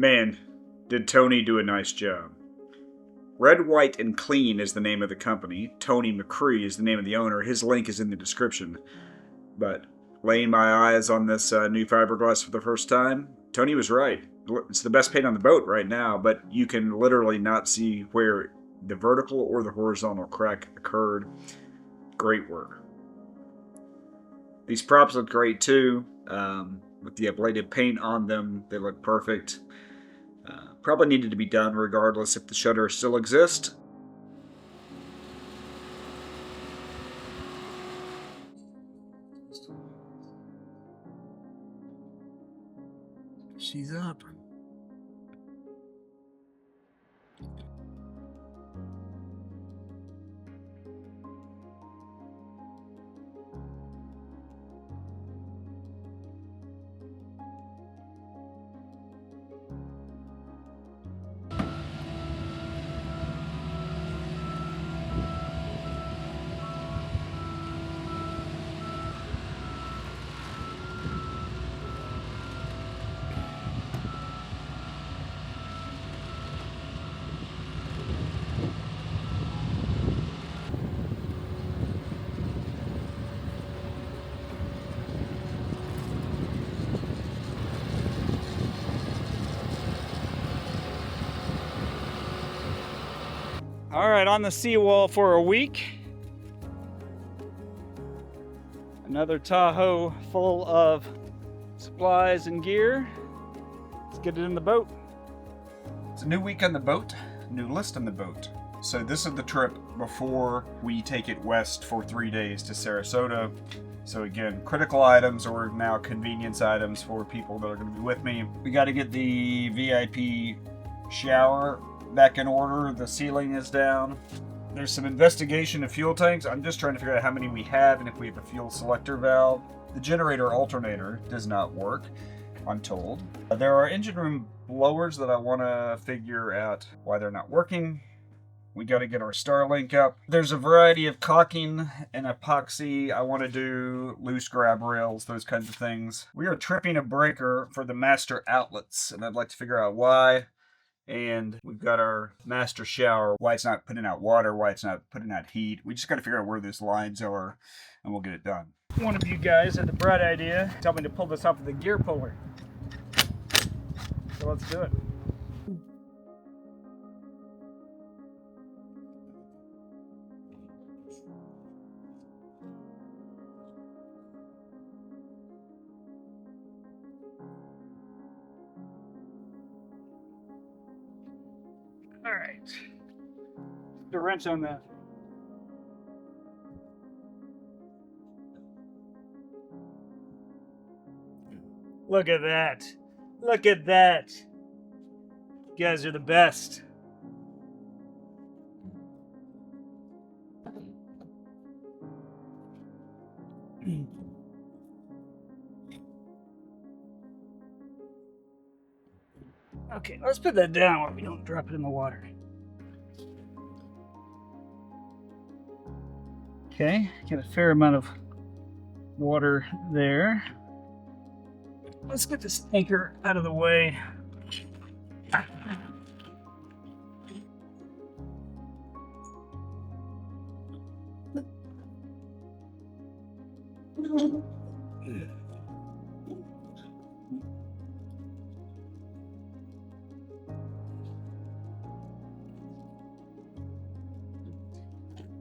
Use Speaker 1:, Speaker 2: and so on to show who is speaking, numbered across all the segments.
Speaker 1: Man, did Tony do a nice job. Red, White, and Clean is the name of the company. Tony McCree is the name of the owner. His link is in the description. But laying my eyes on this new fiberglass for the first time, Tony was right. It's the best paint on the boat right now, but you can literally not see where the vertical or the horizontal crack occurred. Great work. These props look great too. With the ablated paint on them, they look perfect. Probably needed to be done regardless if the shutter still exists. She's up. All right, on the seawall for a week. Another Tahoe full of supplies and gear. Let's get it in the boat. It's a new week on the boat, new list on the boat. So this is the trip before we take it west for 3 days to Sarasota. So again, critical items or now convenience items for people that are going to be with me. We got to get the VIP shower back in order. The ceiling is down. There's some investigation of fuel tanks. I'm just trying to figure out how many we have and if we have a fuel selector valve. The generator alternator does not work, I'm told. There are engine room blowers that I want to figure out why they're not working. We got to get our Starlink up. There's a variety of caulking and epoxy. I want to do loose grab rails, those kinds of things. We are tripping a breaker for the master outlets, and I'd like to figure out why. And we've got our master shower, why it's not putting out water, why it's not putting out heat. We just got to figure out where those lines are, and we'll get it done. One of you guys had the bright idea, tell me to pull this off of the gear puller. So let's do it. All right. The wrench on that. Look at that. Look at that. You guys are the best. Okay, let's put that down where we don't drop it in the water. Okay, get a fair amount of water there. Let's get this anchor out of the way.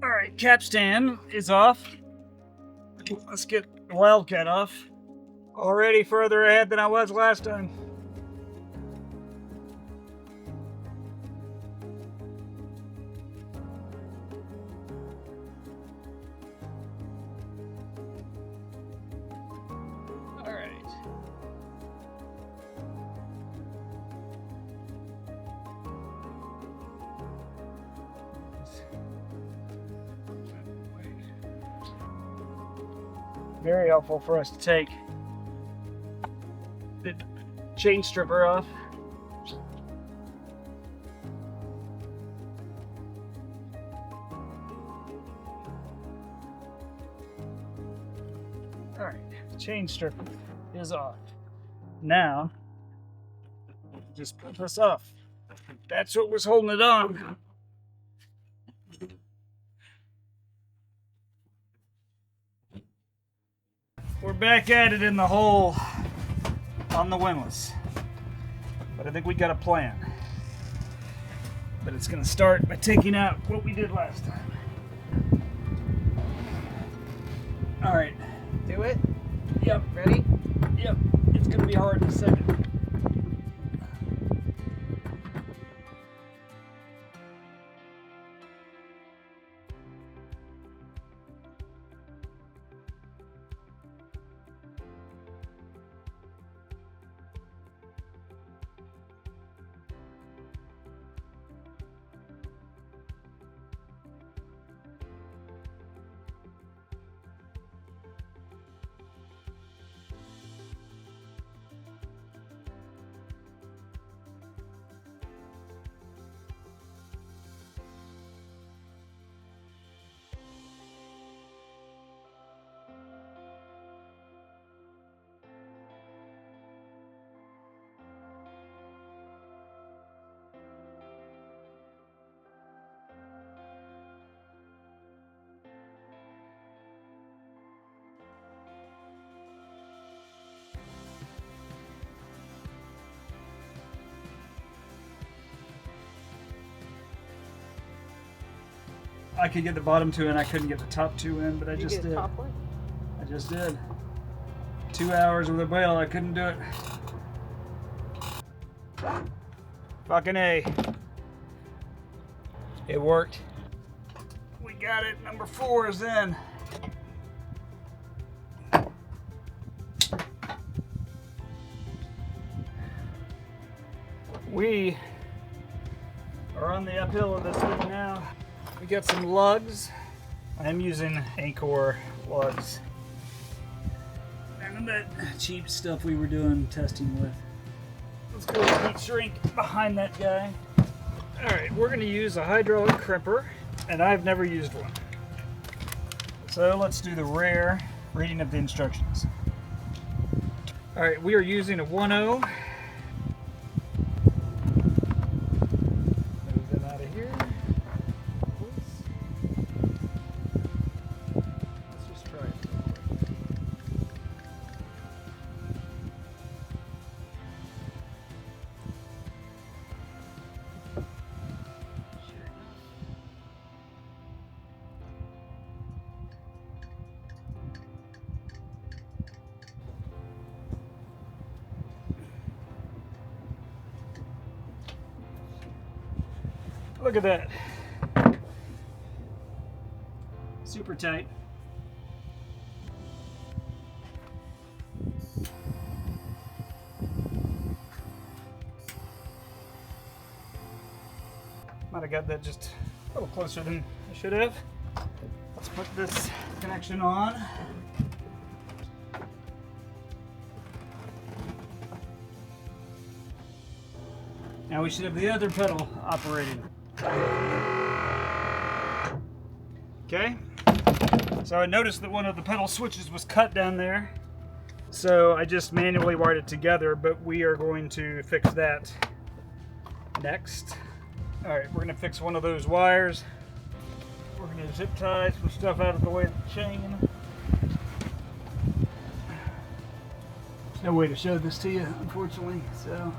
Speaker 1: All right, capstan is off. Let's get the Wildcat off. Already further ahead than I was last time. All right. Very helpful for us to take the chain stripper off. All right, the chain stripper is off. Now, just pull this off. That's what was holding it on. We're back at it in the hole on the windlass. But I think we got a plan. But it's going to start by taking out what we did last time. All right.
Speaker 2: Do it?
Speaker 1: Yep.
Speaker 2: Ready?
Speaker 1: Yep. It's going to be hard in a second. I could get the bottom two in, I couldn't get the top two in, but I just did.
Speaker 2: Top one?
Speaker 1: I just did. 2 hours with a bail, I couldn't do it. Fucking A. It worked. We got it. Number 4 is in. We are on the uphill of this thing now. We got some lugs. I'm using Anchor lugs. None of that cheap stuff we were doing testing with. Let's go heat shrink behind that guy. All right, we're gonna use a hydraulic crimper, and I've never used one. So let's do the rare reading of the instructions. All right, we are using a 1.0. Move them out of here. Let's just try it. Look at that. Super tight. Might have got that just a little closer than I should have. Let's put this connection on. Now we should have the other pedal operating. Okay, so I noticed that one of the pedal switches was cut down there, so I just manually wired it together, but we are going to fix that next. All right, we're gonna fix one of those wires. We're gonna zip tie some stuff out of the way of the chain. There's no way to show this to you, unfortunately, so.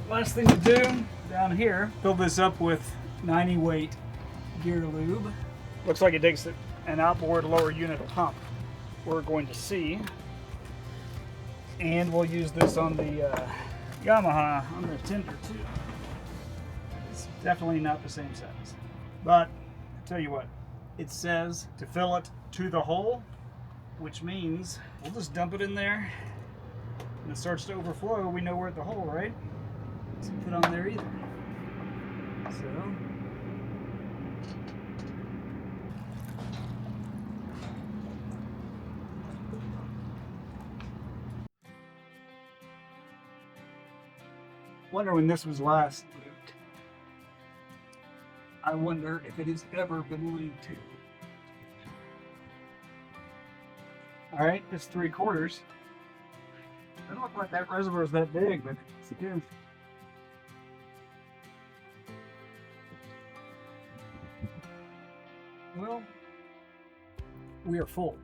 Speaker 1: Last thing to do down here, fill this up with 90 weight gear lube. Looks like it takes an outboard lower unit pump. We're going to see. And we'll use this on the Yamaha on the tender too. It's definitely not the same size. But I'll tell you what, it says to fill it to the hole, which means we'll just dump it in there. When it starts to overflow, we know we're at the hole, right? Doesn't fit on there either. So. Wonder when this was last looped. I wonder if it has ever been looped to. Alright, it's 3/4. Doesn't look like that reservoir is that big, but it is. Well, we are full.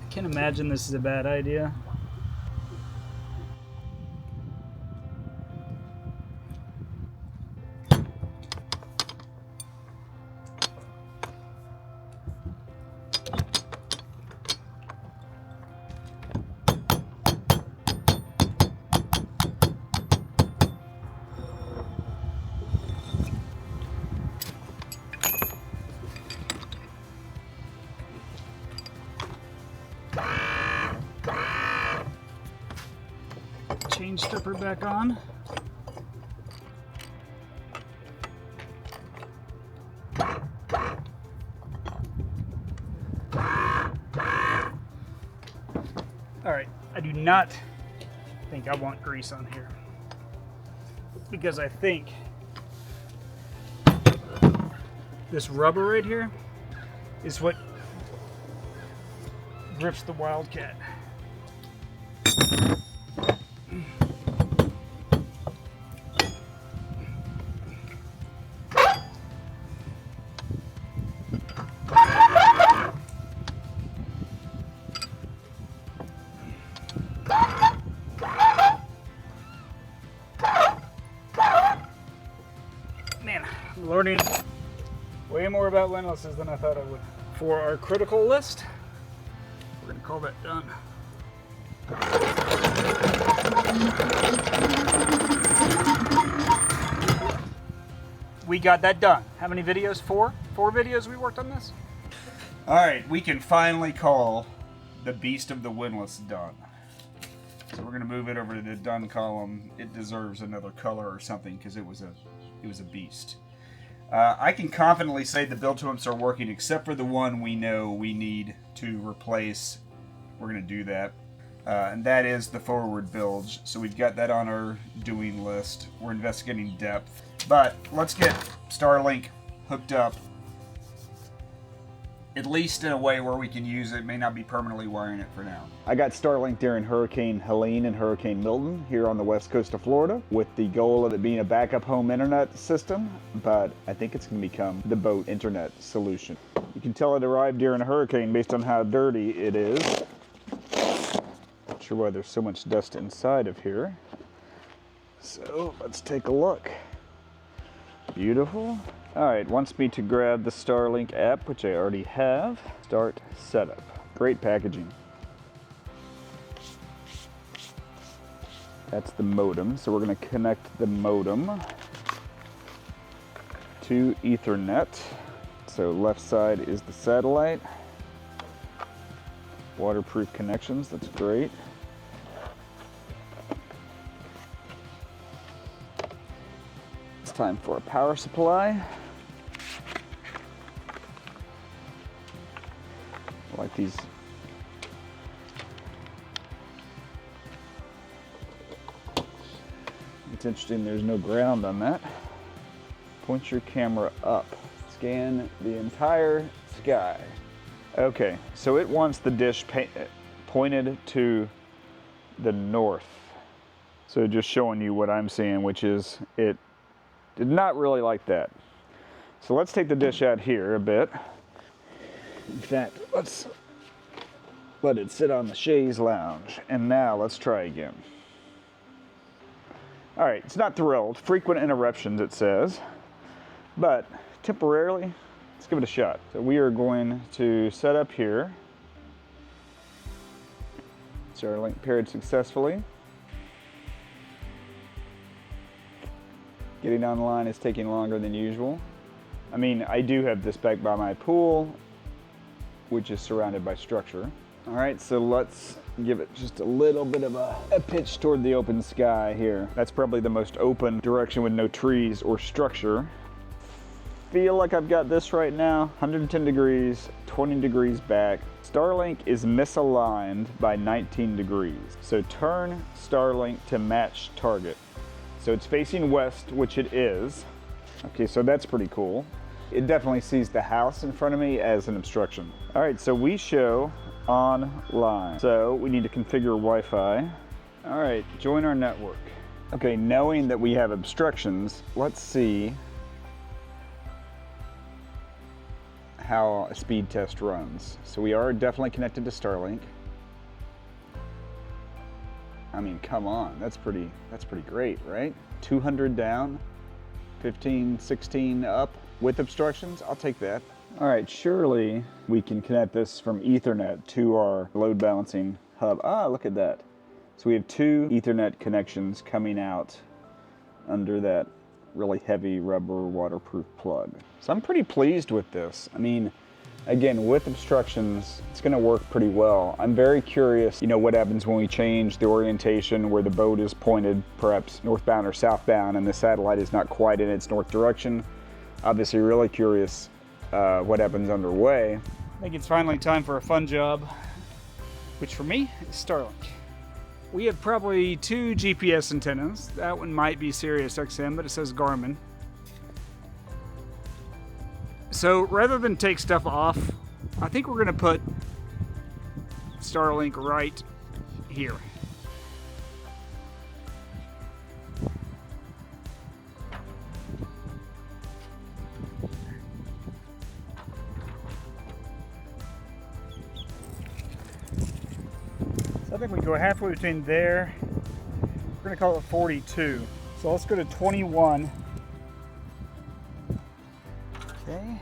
Speaker 1: I can't imagine this is a bad idea. Chain stripper back on. Alright, I do not think I want grease on here, because I think this rubber right here is what grips the Wildcat. Man, I'm learning way more about windlasses than I thought I would. For our critical list, we're going to call that done. We got that done. How many videos? Four videos we worked on this? Alright, we can finally call the beast of the windlass done. So we're going to move it over to the done column. It deserves another color or something because it was a beast. I can confidently say the build to-ups are working except for the one we know we need to replace. We're going to do that. And that is the forward bilge. So we've got that on our doing list. We're investigating depth. But let's get Starlink hooked up, at least in a way where we can use it. May not be permanently wiring it for now. I got Starlink during Hurricane Helene and Hurricane Milton here on the west coast of Florida with the goal of it being a backup home internet system, but I think it's going to become the boat internet solution. You can tell it arrived during a hurricane based on how dirty it is. Not sure why there's so much dust inside of here. So let's take a look. Beautiful. Alright, wants me to grab the Starlink app, which I already have. Start setup. Great packaging. That's the modem, so we're going to connect the modem to Ethernet. So left side is the satellite. Waterproof connections, that's great. It's time for a power supply. I like these. It's interesting, there's no ground on that. Point your camera up. Scan the entire sky. Okay, so it wants the dish pointed to the north. So just showing you what I'm seeing, which is it did not really like that. So let's take the dish out here a bit. In fact, let's let it sit on the chaise lounge. And now let's try again. All right, it's not thrilled. Frequent interruptions, it says. But temporarily, let's give it a shot. So we are going to set up here. Starlink paired successfully. Getting online is taking longer than usual. I mean, I do have this back by my pool, which is surrounded by structure. All right, so let's give it just a little bit of a pitch toward the open sky here. That's probably the most open direction with no trees or structure. Feel like I've got this right now. 110 degrees, 20 degrees back. Starlink is misaligned by 19 degrees. So turn Starlink to match target. So it's facing west, which it is. Okay, so that's pretty cool. It definitely sees the house in front of me as an obstruction. All right, so we show online. So we need to configure Wi-Fi. All right, join our network. Okay, knowing that we have obstructions, let's see how a speed test runs. So we are definitely connected to Starlink. I mean, come on, that's pretty great, right? 200 down, 15, 16 up with obstructions, I'll take that. All right, surely we can connect this from Ethernet to our load balancing hub. Ah, look at that. So we have 2 Ethernet connections coming out under that really heavy rubber waterproof plug. So I'm pretty pleased with this. I mean, again, with obstructions, it's gonna work pretty well. I'm very curious, you know, what happens when we change the orientation where the boat is pointed perhaps northbound or southbound and the satellite is not quite in its north direction. Obviously really curious what happens underway. I think it's finally time for a fun job, which for me is Starlink. We have probably 2 GPS antennas. That one might be Sirius XM, but it says Garmin. So rather than take stuff off, I think we're gonna put Starlink right here. So I think we can go halfway between there. We're gonna call it 42. So let's go to 21. Okay.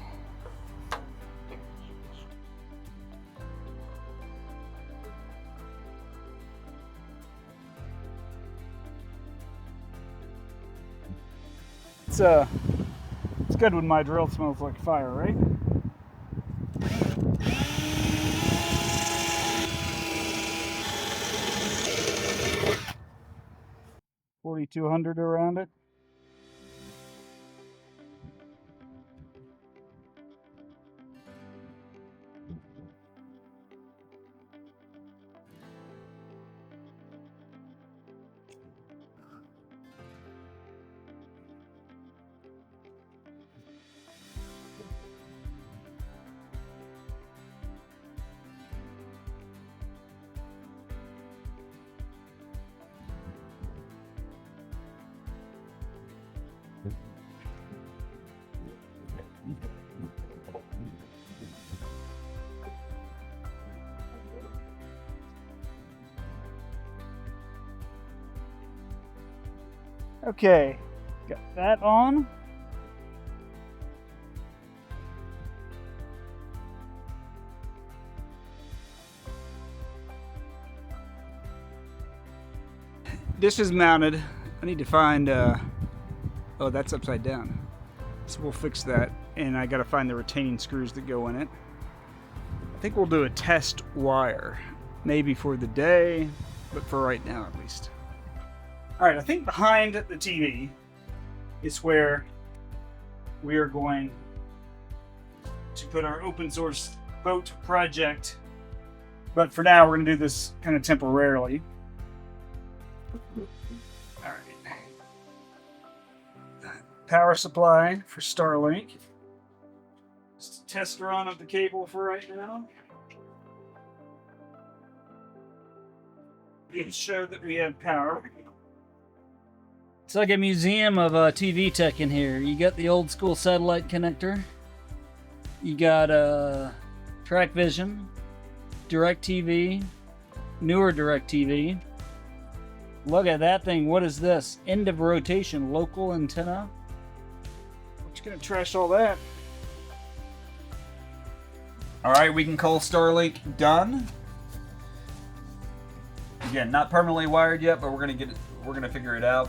Speaker 1: It's good when my drill smells like fire, right? $4,200 around it. Okay, got that on. This is mounted. I need to find, oh, that's upside down. So we'll fix that. And I gotta find the retaining screws that go in it. I think we'll do a test wire. Maybe for the day, but for right now at least. All right, I think behind the TV is where we are going to put our open source boat project. But for now, we're gonna do this kind of temporarily. All right. Power supply for Starlink. Just a test run of the cable for right now. It showed that we have power.
Speaker 2: It's like a museum of TV tech in here. You got the old school satellite connector. You got Track Vision, DirecTV, newer DirecTV. Look at that thing. What is this? End of rotation, local antenna.
Speaker 1: We're just gonna trash all that. All right, we can call Starlink done. Again, not permanently wired yet, but we're gonna figure it out.